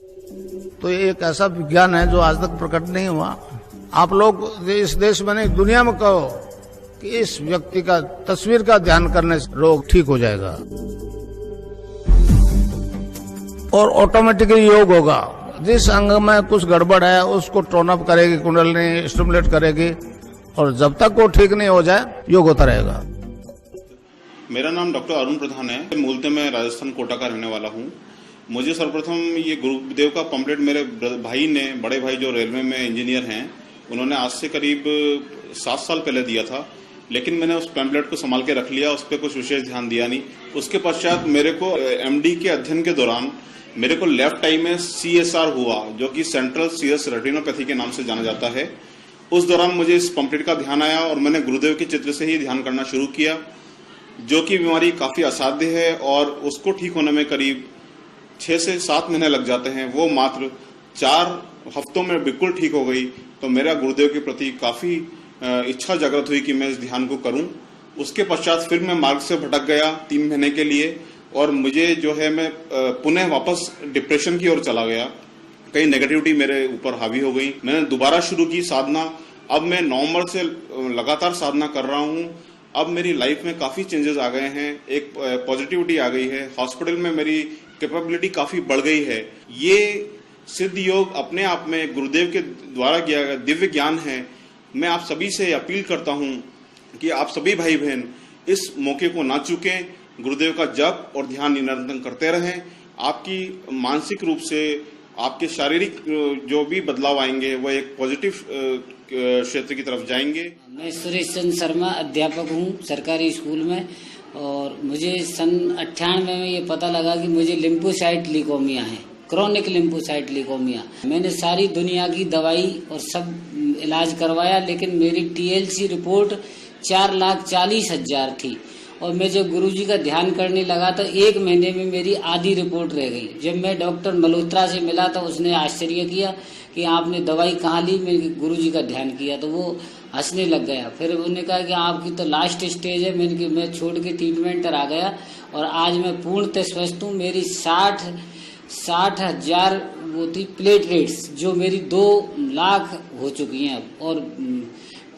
तो ये एक ऐसा विज्ञान है जो आज तक प्रकट नहीं हुआ। आप लोग इस देश में नहीं दुनिया में कहो कि इस व्यक्ति का तस्वीर का ध्यान करने से रोग ठीक हो जाएगा और ऑटोमेटिकली योग होगा। जिस अंग में कुछ गड़बड़ है उसको टोन अप करेगी कुंडलिनी, स्टिमुलेट करेगी, और जब तक वो ठीक नहीं हो जाए योग होता रहेगा। मेरा नाम डॉक्टर अरुण प्रधान है। मूलतः मैं राजस्थान कोटा का रहने वाला हूँ। मुझे सर्वप्रथम ये गुरुदेव का पम्पलेट मेरे भाई ने, बड़े भाई जो रेलवे में इंजीनियर हैं, उन्होंने आज से करीब 7 साल पहले दिया था, लेकिन मैंने उस पैम्पलेट को संभाल के रख लिया, उस पर कुछ विशेष ध्यान दिया नहीं। उसके पश्चात मेरे को एमडी के अध्ययन के दौरान मेरे को लेफ्ट आई में CSR हुआ, जो कि सेंट्रल सीरस रेटिनोपैथी के नाम से जाना जाता है। उस दौरान मुझे इस पम्पलेट का ध्यान आया और मैंने गुरुदेव के चित्र से ही ध्यान करना शुरू किया, जो कि बीमारी काफी असाध्य है और उसको ठीक होने में करीब 6 से 7 महीने लग जाते हैं। वो मात्र 4 हफ्तों में बिल्कुल ठीक हो गई। तो मेरा गुरुदेव के प्रति काफी इच्छा जागृत हुई कि मैं इस ध्यान को करूं। उसके पश्चात फिर मैं मार्ग से भटक गया 3 महीने के लिए, और मुझे जो है मैं पुनः वापस डिप्रेशन की ओर चला गया। कई नेगेटिविटी मेरे ऊपर हावी हो गई। मैंने दोबारा शुरू की साधना। अब मैं नवंबर से लगातार साधना कर रहा हूं। अब मेरी लाइफ में काफी चेंजेस आ गए हैं, एक पॉजिटिविटी आ गई है। हॉस्पिटल में मेरी कैपेबिलिटी काफी बढ़ गई है। ये सिद्ध योग अपने आप में गुरुदेव के द्वारा किया गया दिव्य ज्ञान है। मैं आप सभी से अपील करता हूं कि आप सभी भाई बहन इस मौके को ना चूकें। गुरुदेव का जप और ध्यान निरंतर करते रहें। आपकी मानसिक रूप से, आपके शारीरिक जो भी बदलाव आएंगे वो एक पॉजिटिव क्षेत्र की तरफ जाएंगे। मैं सुरेश चंद्र शर्मा अध्यापक हूँ सरकारी स्कूल में, और मुझे सन 98 में ये पता लगा कि मुझे लिम्फोसाइट लीकोमिया है, क्रॉनिक लिम्फोसाइट लीकोमिया। मैंने सारी दुनिया की दवाई और सब इलाज करवाया, लेकिन मेरी TLC रिपोर्ट 4,40,000 थी। और मैं जब गुरुजी का ध्यान करने लगा तो 1 महीने में मेरी आधी रिपोर्ट रह गई। जब मैं डॉक्टर मल्होत्रा से मिला तो उसने आश्चर्य किया कि आपने दवाई कहाँ ली। मैंने गुरुजी का ध्यान किया तो वो हंसने लग गया। फिर उन्होंने कहा कि आपकी तो लास्ट स्टेज है। मैं छोड़ के ट्रीटमेंट करा गया और आज मैं पूर्णतः स्वस्थ हूँ। मेरी 60,000 वो थी प्लेटलेट्स, जो मेरी 2 लाख हो चुकी हैं अब, और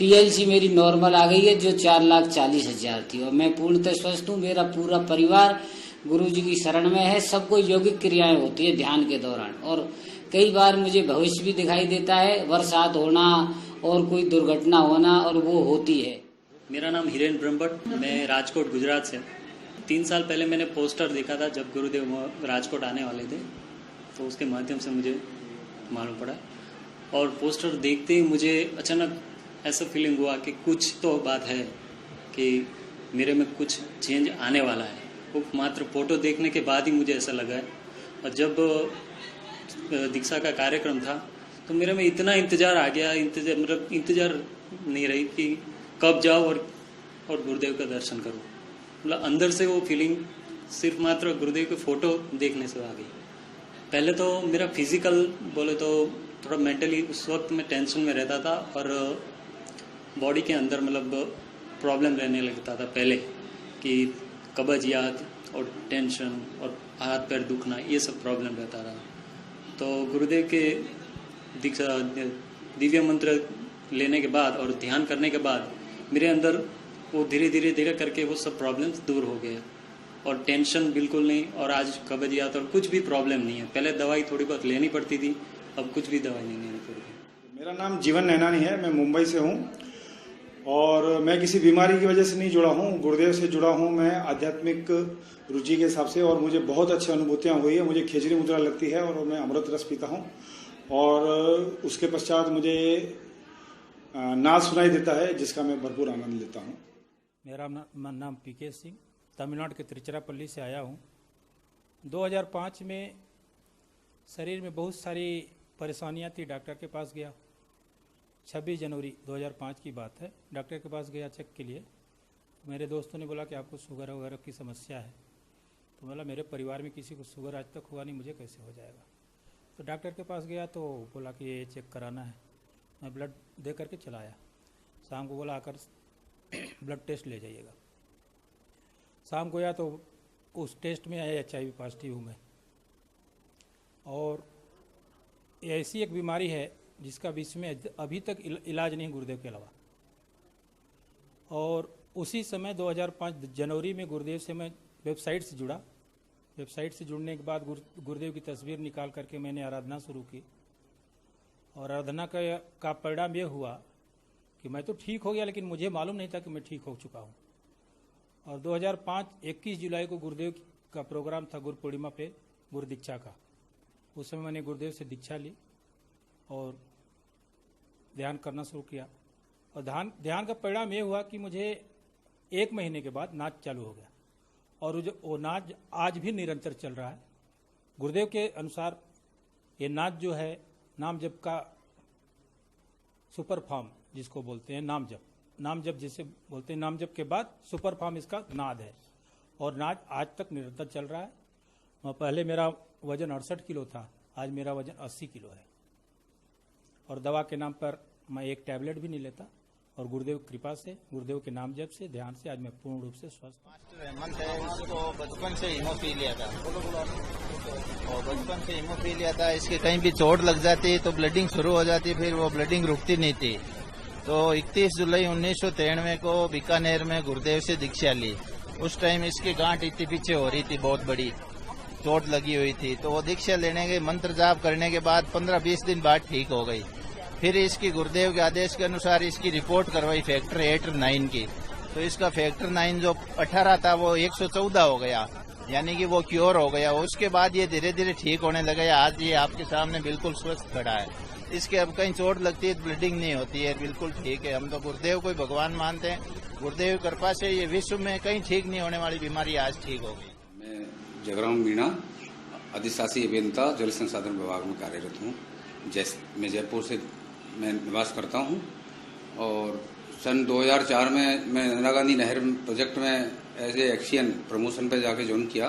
TLC मेरी नॉर्मल आ गई है जो 4,40,000 थी, और मैं पूर्णतः स्वस्थ हूँ। मेरा पूरा परिवार गुरुजी की शरण में है। सबको यौगिक क्रियाएं होती है ध्यान के दौरान, और कई बार मुझे भविष्य भी दिखाई देता है, बरसात होना और कोई दुर्घटना होना, और वो होती है। मेरा नाम हिरेन ब्रह्मभट्ट, मैं राजकोट गुजरात से। 3 साल पहले मैंने पोस्टर देखा था जब गुरुदेव राजकोट आने वाले थे, तो उसके माध्यम से मुझे मालूम पड़ा। और पोस्टर देखते ही मुझे अचानक ऐसा फीलिंग हुआ कि कुछ तो बात है, कि मेरे में कुछ चेंज आने वाला है। वो मात्र फोटो देखने के बाद ही मुझे ऐसा लगा है। और जब दीक्षा का कार्यक्रम था तो मेरे में इतना इंतजार आ गया, इंतजार नहीं रही कि कब जाओ और गुरुदेव का दर्शन करूं। मतलब अंदर से वो फीलिंग सिर्फ मात्र गुरुदेव के फोटो देखने से आ गई। पहले तो मेरा फिजिकल बोले तो थोड़ा मेंटली उस वक्त मैं टेंशन में रहता था, और बॉडी के अंदर मतलब प्रॉब्लम रहने लगता था पहले, कि कब्जियत और टेंशन और हाथ पैर दुखना, ये सब प्रॉब्लम रहता था। तो गुरुदेव के दीक्षा दिव्य मंत्र लेने के बाद और ध्यान करने के बाद मेरे अंदर वो धीरे करके वो सब प्रॉब्लम्स दूर हो गए, और टेंशन बिल्कुल नहीं, और आज कब्जियत और कुछ भी प्रॉब्लम नहीं है। पहले दवाई थोड़ी बहुत लेनी पड़ती थी, अब कुछ भी दवाई नहीं लेनी पड़ती। मेरा नाम जीवन नैनानी है, मैं मुंबई से हूँ, और मैं किसी बीमारी की वजह से नहीं जुड़ा हूँ, गुरुदेव से जुड़ा हूँ मैं आध्यात्मिक रुचि के हिसाब से, और मुझे बहुत अच्छी अनुभूतियाँ हुई है। मुझे खिचड़ी मुद्रा लगती है और मैं अमृत रस पीता हूँ, और उसके पश्चात मुझे नाद सुनाई देता है, जिसका मैं भरपूर आनंद लेता हूँ। मेरा नाम PK सिंह, तमिलनाडु के तिरुचिरापल्ली से आया हूँ। 2005 में शरीर में बहुत सारी परेशानियाँ थी, डॉक्टर के पास गया। 26 जनवरी 2005 की बात है। डॉक्टर के पास गया चेक के लिए। मेरे दोस्तों ने बोला कि आपको शुगर वगैरह की समस्या है। तो बोला मेरे परिवार में किसी को शुगर आज तक हुआ नहीं, मुझे कैसे हो जाएगा। तो डॉक्टर के पास गया तो बोला कि ये चेक कराना है। मैं ब्लड दे करके चला आया। शाम को बोला आकर ब्लड टेस्ट ले जाइएगा। शाम को गया तो उस टेस्ट में आया HIV पॉजिटिव हूँ मैं, और ऐसी एक बीमारी है जिसका विश्व में अभी तक इलाज नहीं गुरुदेव के अलावा। और उसी समय 2005 जनवरी में गुरुदेव से मैं वेबसाइट से जुड़ा। वेबसाइट से जुड़ने के बाद गुरुदेव की तस्वीर निकाल करके मैंने आराधना शुरू की, और आराधना का परिणाम ये हुआ कि मैं तो ठीक हो गया, लेकिन मुझे मालूम नहीं था कि मैं ठीक हो चुका हूँ। और 2005 21 जुलाई को गुरुदेव का प्रोग्राम था गुरु पूर्णिमा पे गुरु दीक्षा का। उस समय मैंने गुरुदेव से दीक्षा ली और ध्यान करना शुरू किया। और ध्यान का परिणाम ये हुआ कि मुझे 1 महीने के बाद नाच चालू हो गया, और वो नाच आज भी निरंतर चल रहा है। गुरुदेव के अनुसार ये नाच जो है नाम जप का सुपर फॉर्म जिसको बोलते हैं, नाम जप जिसे बोलते हैं, नाम जप के बाद सुपर फॉर्म इसका नाद है, और नाच आज तक निरंतर चल रहा है। पहले मेरा वजन 68 किलो था, आज मेरा वजन 80 किलो है, और दवा के नाम पर मैं एक टैबलेट भी नहीं लेता। और गुरुदेव की कृपा से, गुरुदेव के नाम जप से, ध्यान से आज मैं पूर्ण रूप से स्वस्थ हूँ। मास्टर हेमंत है, उसको बचपन से हीमोफीलिया था, और बचपन से हीमोफीलिया था। इसके कहीं भी चोट लग जाती तो ब्लडिंग शुरू हो जाती, फिर वो ब्लडिंग रुकती नहीं थी। तो 31 जुलाई 1993 को बीकानेर में गुरुदेव से दीक्षा ली। उस टाइम इसकी गांठ इतनी पीछे हो रही थी, बहुत बड़ी चोट लगी हुई थी। तो वो दीक्षा लेने के मंत्र जाप करने के बाद 15-20 दिन बाद ठीक हो गई। फिर इसकी गुरुदेव के आदेश के अनुसार इसकी रिपोर्ट करवाई फैक्टर 8 और 9 की। तो इसका फैक्टर 9 जो 18 था वो 114 हो गया, यानी कि वो क्योर हो गया। उसके बाद ये धीरे धीरे ठीक होने लगा। आज ये आपके सामने बिल्कुल स्वस्थ खड़ा है। इसके अब कहीं चोट लगती है, ब्लीडिंग नहीं होती है, बिल्कुल ठीक है। हम तो गुरुदेव को भगवान मानते हैं। गुरुदेव की कृपा से ये विश्व में कहीं ठीक नहीं होने वाली बीमारी आज ठीक हो गई। मैं जगराम मीणा, अधिशासी अभियंता जल संसाधन विभाग में कार्यरत हूँ। मैं जयपुर से मैं निवास करता हूँ, और सन 2004 में मैं इंदिरा गांधी नहर प्रोजेक्ट में एज ए एक्शियन प्रमोशन पे जाके ज्वाइन किया।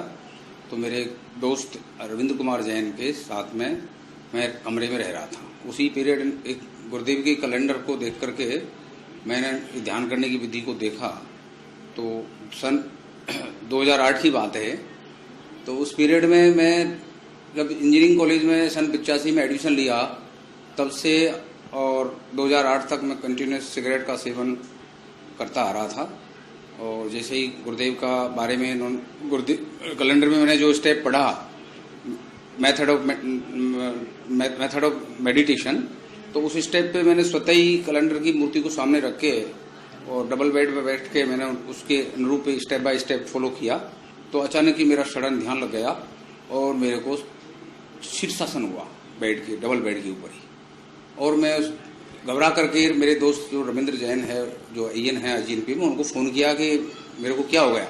तो मेरे दोस्त अरविंद कुमार जैन के साथ में मैं कमरे में रह रहा था। उसी पीरियड एक गुरुदेव के कैलेंडर को देख करके मैंने ध्यान करने की विधि को देखा। तो सन 2008 की बात है। तो उस पीरियड में मैं जब इंजीनियरिंग कॉलेज में सन 85 में एडमिशन लिया, तब से और 2008 तक मैं कंटिन्यूस सिगरेट का सेवन करता आ रहा था। और जैसे ही गुरुदेव का बारे में गुरुदेव कैलेंडर में मैंने जो स्टेप पढ़ा, मेथड ऑफ मेडिटेशन, तो उस स्टेप पे मैंने स्वतः ही कैलेंडर की मूर्ति को सामने रख के और डबल बेड पे बैठ के मैंने उसके अनुरूप स्टेप बाय स्टेप फॉलो किया। तो अचानक ही मेरा सडन ध्यान लग गया और मेरे को शीर्षासन हुआ बेड के, डबल बेड के ऊपर ही। और मैं घबरा करके मेरे दोस्त जो रविंद्र जैन है, जो AN है IGNP में, उनको फ़ोन किया कि मेरे को क्या हो गया।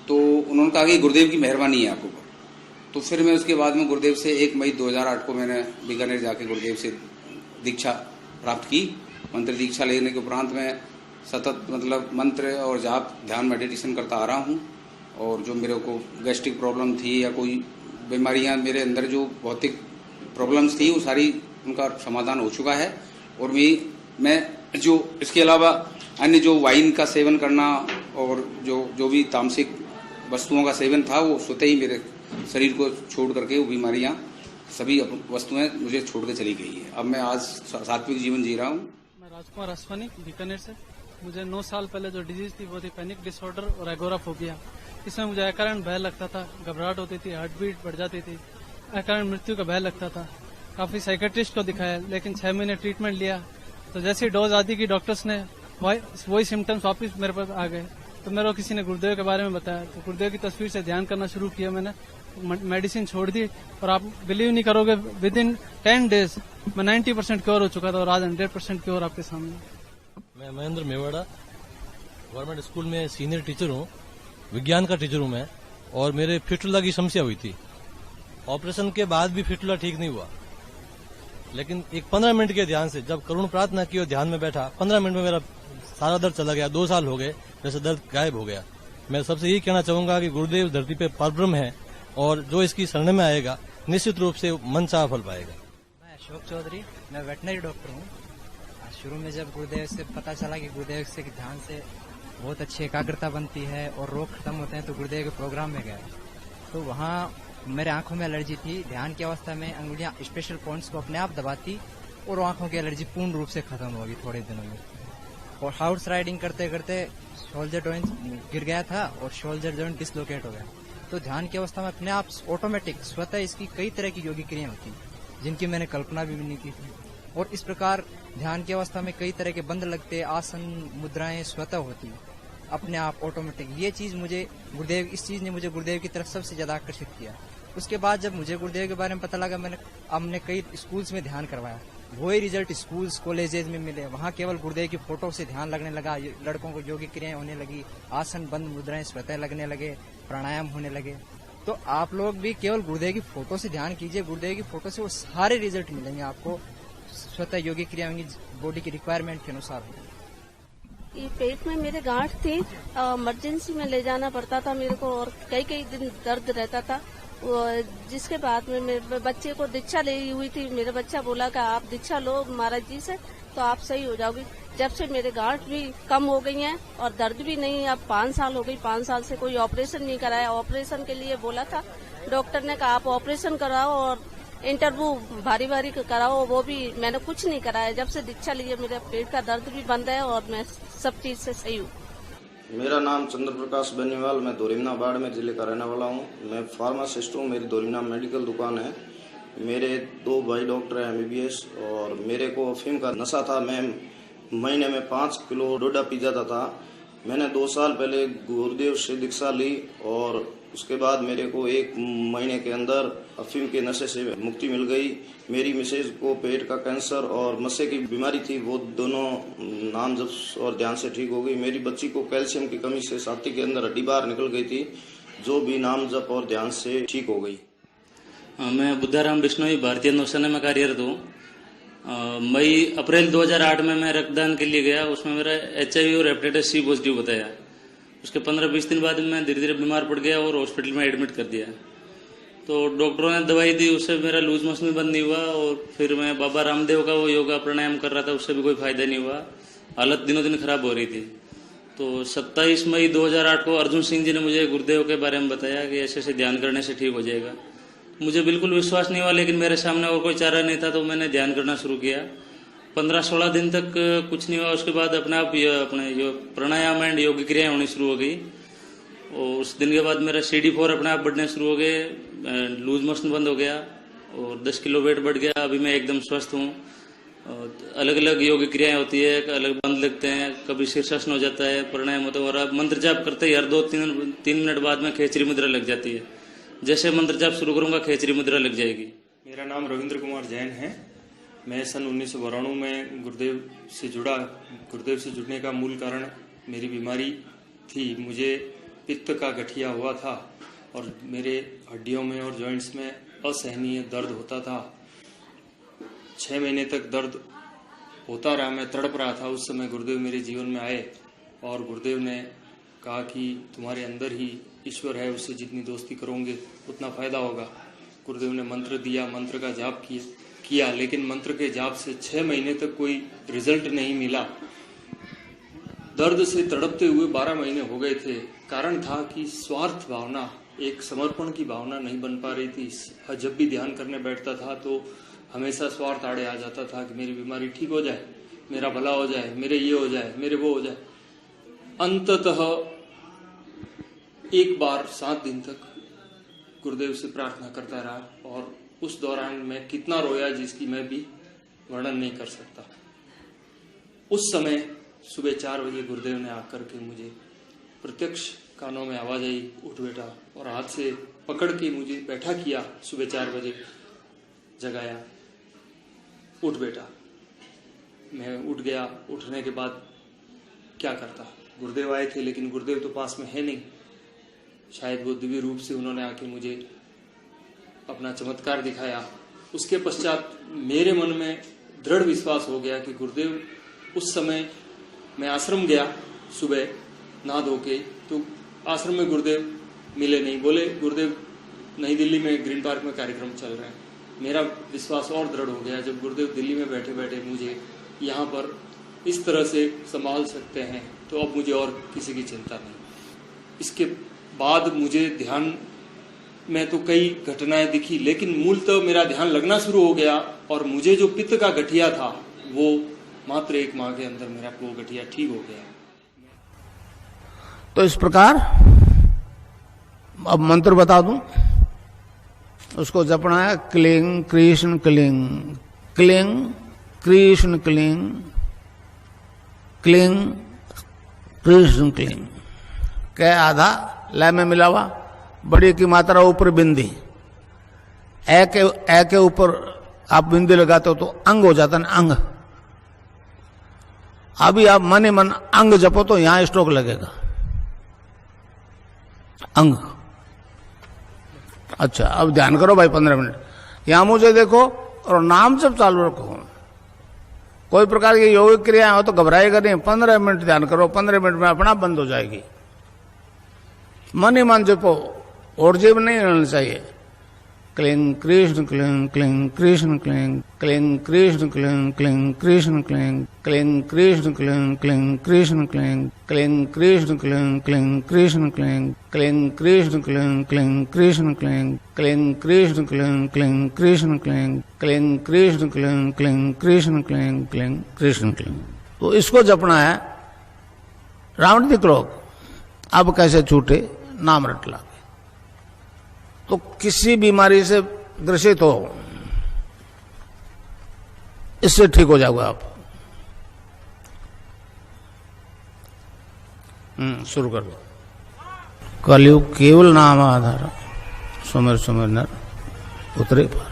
तो उन्होंने कहा कि गुरुदेव की मेहरबानी है आपके ऊपर। तो फिर मैं उसके बाद में गुरुदेव से 1 मई 2008 को मैंने बीकानेर जाके गुरुदेव से दीक्षा प्राप्त की। मंत्र दीक्षा लेने के उपरांत मैं सतत मतलब मंत्र और जाप ध्यान मेडिटेशन करता आ रहा हूँ। और जो मेरे को गैस्ट्रिक प्रॉब्लम थी या कोई बीमारियाँ मेरे अंदर जो भौतिक प्रॉब्लम्स थी, वो सारी उनका समाधान हो चुका है। और मैं जो इसके अलावा अन्य जो वाइन का सेवन करना और जो भी तामसिक वस्तुओं का सेवन था, वो स्वतः ही मेरे शरीर को छोड़ करके वो बीमारियां सभी वस्तुएं मुझे छोड़ के चली गई है। अब मैं आज सात्विक जीवन जी रहा हूँ। मैं राजकुमार आसवानी बीकानेर से। मुझे 9 साल पहले जो डिजीज थी वो थी पैनिक डिसऑर्डर और एगोराफोबिया। इसमें मुझे अकारण भय लगता था, घबराहट होती थी, हार्ट बीट बढ़ जाती थी, अकारण मृत्यु का भय लगता था। काफी साइकेट्रिस्ट को दिखाया, लेकिन 6 महीने ट्रीटमेंट लिया तो जैसी डोज आदि की डॉक्टर्स ने वही सिम्टम्स वापस मेरे पास आ गए। तो मेरे को किसी ने गुरुदेव के बारे में बताया, तो गुरुदेव की तस्वीर से ध्यान करना शुरू किया। मैंने मेडिसिन छोड़ दी और आप बिलीव नहीं करोगे, विद इन 10 डेज मैं 90% क्योर हो चुका था और आज 100% क्योर आपके सामने। मैं महेंद्र मेवाड़ा गवर्नमेंट स्कूल में सीनियर टीचर हूँ, विज्ञान का टीचर हूँ मैं। और मेरे फिस्टुला की समस्या हुई थी। ऑपरेशन के बाद भी फिस्टुला ठीक नहीं हुआ, लेकिन एक 15 मिनट के ध्यान से जब करुण प्रार्थना की और ध्यान में बैठा, 15 मिनट में मेरा सारा दर्द चला गया। 2 साल हो गए, वैसे दर्द गायब हो गया। मैं सबसे यही कहना चाहूंगा कि गुरुदेव धरती पे परब्रह्म है, और जो इसकी शरण में आएगा निश्चित रूप से मनचाहा फल पाएगा। मैं अशोक चौधरी, मैं वेटनरी डॉक्टर हूँ। शुरू में जब गुरुदेव से पता चला कि गुरुदेव से ध्यान से बहुत अच्छी एकाग्रता बनती है और रोग खत्म होते हैं, तो गुरुदेव के प्रोग्राम में गया। तो वहाँ मेरे आंखों में एलर्जी थी। ध्यान की अवस्था में अंगुलियां स्पेशल पॉइंट्स को अपने आप दबाती और आंखों की एलर्जी पूर्ण रूप से खत्म होगी थोड़े दिनों में। और हाउस राइडिंग करते करते शोल्डर जॉइंट गिर गया था और शोल्डर जॉइंट डिसलोकेट हो गया। तो ध्यान की अवस्था में अपने आप ऑटोमेटिक स्वतः इसकी कई तरह की योगिक क्रियाएं होती जिनकी मैंने कल्पना भी नहीं की थी। और इस प्रकार ध्यान की अवस्था में कई तरह के बंद लगते, आसन मुद्राएं स्वतः होती अपने आप ऑटोमेटिक। ये चीज मुझे इस चीज ने मुझे गुरुदेव की तरफ सबसे ज्यादा आकर्षित किया। उसके बाद जब मुझे गुरुदेव के बारे में पता लगा, हमने कई स्कूल्स में ध्यान करवाया, वही रिजल्ट स्कूल्स कॉलेजेस में मिले। वहाँ केवल गुरुदेव की फोटो से ध्यान लगने लगा, लड़कों को योगिक क्रियाएं होने लगी, आसन बंद मुद्राएं स्वतः लगने लगे, प्राणायाम होने लगे। तो आप लोग भी केवल गुरुदेव की फोटो से ध्यान कीजिए, गुरुदेव की फोटो से वो सारे रिजल्ट मिलेंगे आपको, स्वतः योगिक क्रिया होंगी बॉडी की रिक्वायरमेंट के अनुसार। ये पेट में मेरे गांठ थी, इमरजेंसी में ले जाना पड़ता था मेरे को और कई दिन दर्द रहता था। जिसके बाद में मेरे बच्चे को दीक्षा ली हुई थी। मेरा बच्चा बोला कि आप दीक्षा लो महाराज जी से तो आप सही हो जाओगी। जब से मेरे गांठ भी कम हो गई हैं और दर्द भी नहीं। अब 5 साल हो गई, 5 साल से कोई ऑपरेशन नहीं कराया। ऑपरेशन के लिए बोला था डॉक्टर ने, कहा आप ऑपरेशन कराओ और इंटरव्यू भारी कराओ, वो भी मैंने कुछ नहीं कराया। जब से दीक्षा ली है मेरे पेट का दर्द भी बंद है और मैं सब चीज से सही हूँ। मेरा नाम चंद्र प्रकाश बेनीवाल, मैं दोरिमना बाड़मेर जिले का रहने वाला हूँ। मैं फार्मासिस्ट हूँ, मेरी दोरिमना मेडिकल दुकान है। मेरे 2 भाई डॉक्टर हैं MBBS और मेरे को अफीम का नशा था। मैं महीने में 5 किलो डोडा पी जाता था। मैंने 2 साल पहले गुरुदेव से दीक्षा ली और उसके बाद मेरे को 1 महीने के अंदर अफीम के नशे से मुक्ति मिल गई। मेरी मिसेज को पेट का कैंसर और मस्से की बीमारी थी, वो दोनों नाम जप और ध्यान से ठीक हो गई। मेरी बच्ची को कैल्शियम की कमी से छाती के अंदर हड्डी बाहर निकल गई थी, जो भी नाम जप और ध्यान से ठीक हो गई। मैं बुद्धाराम बिश्नोई भारतीय नौसेना में कार्यरत हूँ। मई अप्रैल 2008 में मैं रक्तदान के लिए गया। उसमें मेरा HIV और हेपेटाइटिस C पॉजिटिव बताया। उसके 15-20 दिन बाद मैं धीरे धीरे बीमार पड़ गया और हॉस्पिटल में एडमिट कर दिया। तो डॉक्टरों ने दवाई दी, उससे मेरा लूज मोशन भी बंद नहीं हुआ। और फिर मैं बाबा रामदेव का वो योगा प्राणायाम कर रहा था, उससे भी कोई फायदा नहीं हुआ। हालत दिनों दिन खराब हो रही थी। तो 27 मई 2008 को अर्जुन सिंह जी ने मुझे गुरुदेव के बारे में बताया कि ऐसे ऐसे ध्यान करने से ठीक हो जाएगा। मुझे बिल्कुल विश्वास नहीं हुआ, लेकिन मेरे सामने और कोई चारा नहीं था, तो मैंने ध्यान करना शुरू किया। 15-16 दिन तक कुछ नहीं हुआ। उसके बाद अपने आप अपने प्राणायाम एंड योग क्रियाएं होनी शुरू हो गई। और उस दिन के बाद मेरा CD4 अपने आप बढ़ने शुरू हो गए, लूज मोशन बंद हो गया और 10 किलो वेट बढ़ गया। अभी मैं एकदम स्वस्थ हूँ। अलग अलग योग क्रियाएं होती है, अलग बंद लगते हैं, कभी शीर्षासन हो जाता है, प्राणायाम होता है। और अब मंत्र जाप करते ही हर 2-3 मिनट बाद में खेचरी मुद्रा लग जाती है। जैसे मंत्र जाप शुरू करूंगा खेचरी मुद्रा लग जाएगी। मेरा नाम रविंद्र कुमार जैन है। मैं सन 1992 में गुरुदेव से जुड़ा। गुरुदेव से जुड़ने का मूल कारण मेरी बीमारी थी। मुझे पित्त का गठिया हुआ था और मेरे हड्डियों में और जॉइंट्स में असहनीय दर्द होता था। 6 महीने तक दर्द होता रहा, मैं तड़प रहा था। उस समय गुरुदेव मेरे जीवन में आए और गुरुदेव ने कहा कि तुम्हारे अंदर ही ईश्वर है, उससे जितनी दोस्ती करोगे उतना फायदा होगा। गुरुदेव ने मंत्र दिया, मंत्र का जाप किया, लेकिन मंत्र के जाप से 6 महीने तक कोई रिजल्ट नहीं मिला। दर्द से तड़पते हुए 12 महीने हो गए थे। कारण था कि स्वार्थ भावना, एक समर्पण की भावना नहीं बन पा रही थी। जब भी ध्यान करने बैठता था तो हमेशा स्वार्थ आड़े आ जाता था कि मेरी बीमारी ठीक हो जाए, मेरा भला हो जाए, मेरे ये हो जाए, मेरे वो हो जाए। अंततः एक बार 7 दिन तक गुरुदेव से प्रार्थना करता रहा और उस दौरान मैं कितना रोया जिसकी मैं भी वर्णन नहीं कर सकता। उस समय सुबह 4 बजे गुरुदेव ने आकर के मुझे प्रत्यक्ष कानों में आवाज आई, उठ बेटा, और हाथ से पकड़ के मुझे बैठा किया। सुबह 4 बजे जगाया, उठ बेटा। मैं उठ गया। उठने के बाद क्या करता, गुरुदेव आए थे लेकिन गुरुदेव तो पास में है नहीं। शायद वो दिव्य रूप से उन्होंने आके मुझे अपना चमत्कार दिखाया। उसके पश्चात मेरे मन में दृढ़ विश्वास हो गया कि गुरुदेव, उस समय मैं आश्रम गया सुबह नहा धो के, तो आश्रम में गुरुदेव मिले नहीं। बोले गुरुदेव नई दिल्ली में ग्रीन पार्क में कार्यक्रम चल रहे हैं। मेरा विश्वास और दृढ़ हो गया जब गुरुदेव दिल्ली में बैठे बैठे मुझे यहाँ पर इस तरह से संभाल सकते हैं, तो अब मुझे और किसी की चिंता नहीं। इसके बाद मुझे ध्यान में तो कई घटनाएं दिखी, लेकिन मूलतः मेरा ध्यान लगना शुरू हो गया और मुझे जो पित्त का गठिया था वो मात्र 1 माह के अंदर मेरा वो गठिया ठीक हो गया। तो इस प्रकार अब मंत्र बता दूं, उसको जपना है cling Krishna cling, cling Krishna cling, cling Krishna cling. कै आधा लय में मिला हुआ, बड़ी की मात्रा ऊपर बिंदी, ए के ऊपर आप बिंदी लगाते हो तो अंग हो जाता है, अंग। अभी आप मन ही मन अंग जपो तो यहां स्ट्रोक लगेगा, अंग। अच्छा, अब ध्यान करो भाई 15 मिनट यहां मुझे देखो और नाम जब चालू रखो। कोई प्रकार की योगिक क्रिया हो तो घबराएगा नहीं, 15 मिनट ध्यान करो, 15 मिनट में अपना बंद हो जाएगी। मन ही मन जपो, और जीव नहीं रहना चाहिए। Cling Krishna cling, cling Krishna cling, cling Krishna cling, cling Krishna cling, cling Krishna cling, cling Krishna cling, cling Krishna cling, cling Krishna cling, cling Krishna cling, cling Krishna cling, cling Krishna cling, cling Krishna cling, cling Krishna cling, cling Krishna cling, cling Krishna cling. तो इसको जपना है राउंड द क्लॉक। अब कैसे छूटे, नाम रट ला। तो किसी बीमारी से ग्रसित हो, इससे ठीक हो जाओगे आप। शुरू कर दो। कलयुग केवल नाम आधार, सुमिर सुमिर नर उतरे पार।